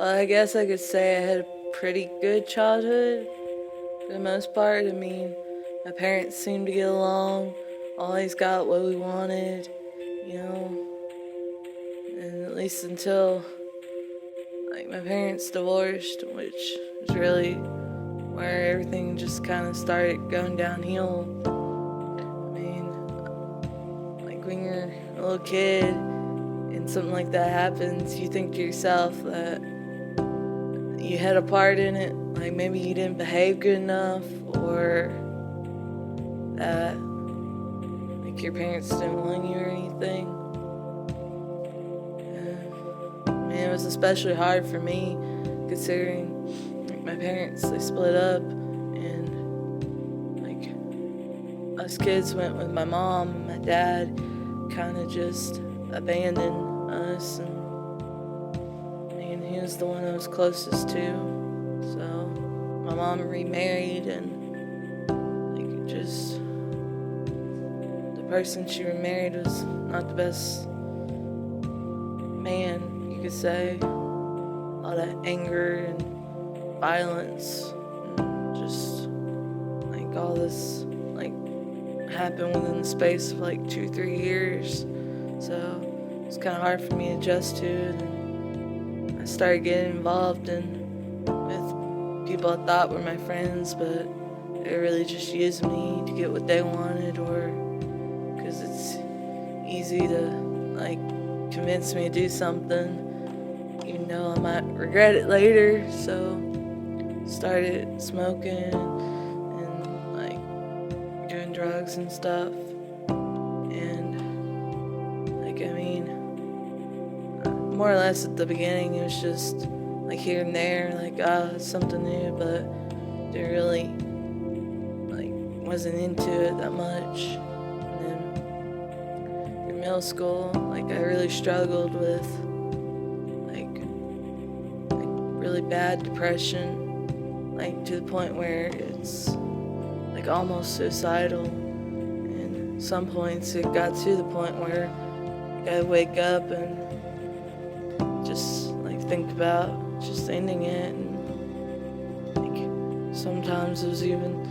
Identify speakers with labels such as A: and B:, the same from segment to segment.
A: Well, I guess I could say I had a pretty good childhood for the most part. I mean, my parents seemed to get along, always got what we wanted, you know, and at least until my parents divorced, which was really where everything just kind of started going downhill. I mean, when you're a little kid and something like that happens, you think to yourself that you had a part in it, like maybe you didn't behave good enough, or that your parents didn't want you or anything. And, I mean, it was especially hard for me considering my parents, they split up, and us kids went with my mom, and my dad kind of just abandoned us, and he was the one I was closest to. So my mom remarried, and the person she remarried was not the best man, you could say. A lot of anger and violence, and just all this happened within the space of 2-3 years. So it's kind of hard for me to adjust to it. And I started getting involved with people I thought were my friends, but they really just used me to get what they wanted, or because it's easy to convince me to do something, even though I might regret it later. So started smoking and doing drugs and stuff. And more or less at the beginning it was just here and there, something new, but didn't really wasn't into it that much. And then in middle school, I really struggled with really bad depression, to the point where it's almost suicidal. And some points it got to the point where I'd wake up and just think about just ending it. And sometimes it was even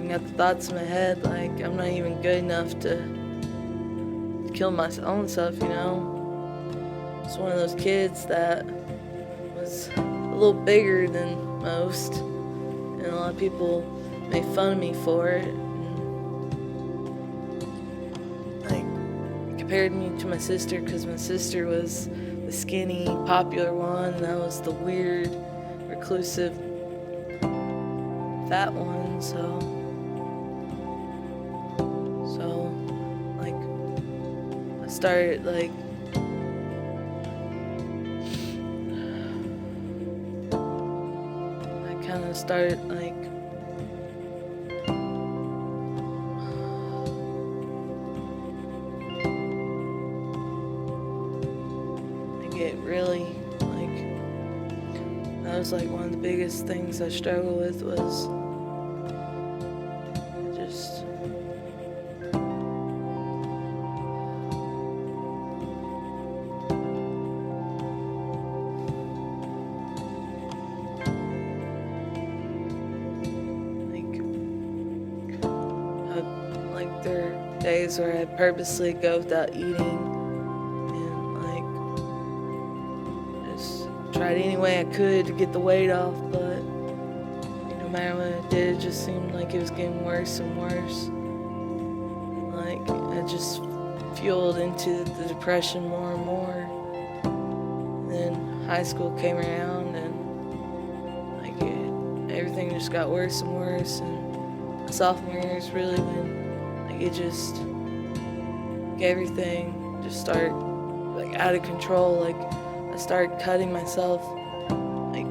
A: got the thoughts in my head I'm not even good enough to kill my own self, It's one of those kids that was a little bigger than most, and a lot of people made fun of me for it, and compared me to my sister, because my sister was the skinny, popular one, and I was the weird, reclusive, fat one. So I started get really that was one of the biggest things I struggled with, was just there are days where I purposely go without eating, and just tried any way I could to get the weight off, but no matter what I did, it just seemed it was getting worse and worse. I just fueled into the depression more and more. And then high school came around, and everything just got worse and worse. And my sophomore year is really when it just everything just started out of control. I started cutting myself on a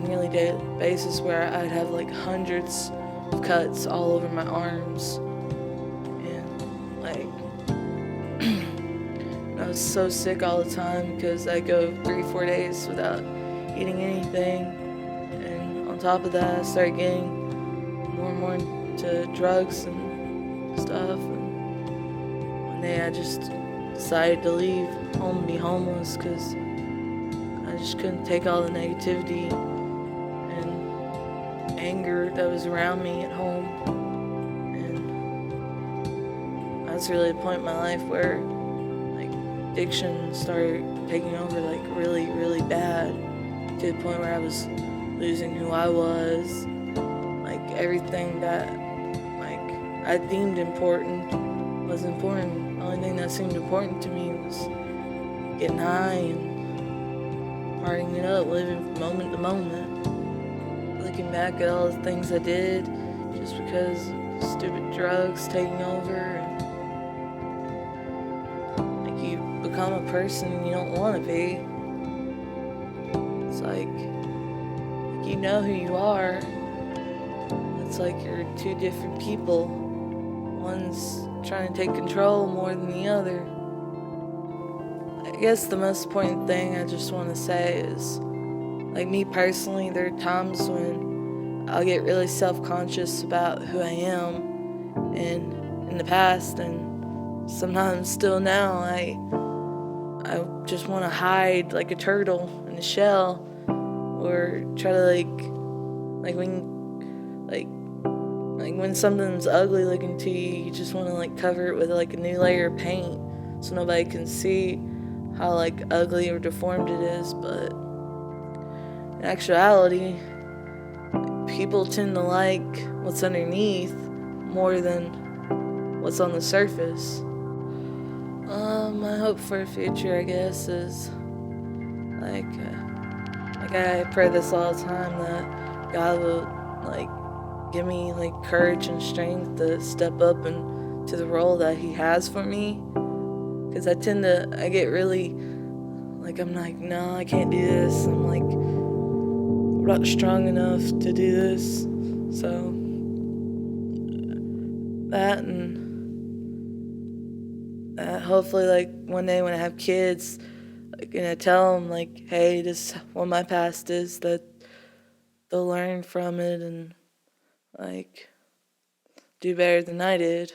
A: nearly daily basis, where I'd have hundreds of cuts all over my arms, and I was so sick all the time because I go 3-4 days without eating anything. And on top of that, I started getting more and more into drugs and stuff, and one day I just decided to leave home and be homeless, because I just couldn't take all the negativity and anger that was around me at home. And that's really a point in my life where like addiction started taking over like really, really bad, to the point where I was losing who I was. Like everything that like I deemed important was important. The only thing that seemed important to me was getting high and partying it up, living from moment to moment. Looking back at all the things I did just because of stupid drugs taking over, and like you become a person you don't want to be. It's like you know who you are. It's like you're two different people. One's trying to take control more than the other. I guess the most important thing I just want to say is, like me personally, there are times when I'll get really self-conscious about who I am, and in the past and sometimes still now, I just want to hide like a turtle in a shell, or try to when something's ugly looking to you, you just want to like cover it with like a new layer of paint so nobody can see how like ugly or deformed it is. But in actuality, people tend to like what's underneath more than what's on the surface. My hope for the future, I guess, is like I pray this all the time, that God will like give me like courage and strength to step up into the role that He has for me. Because I get really like, I'm like, no, I can't do this. I'm like, I'm not strong enough to do this. So that, and hopefully like one day when I have kids, like, and I tell them like, hey, this is what my past is, that they'll learn from it and like do better than I did.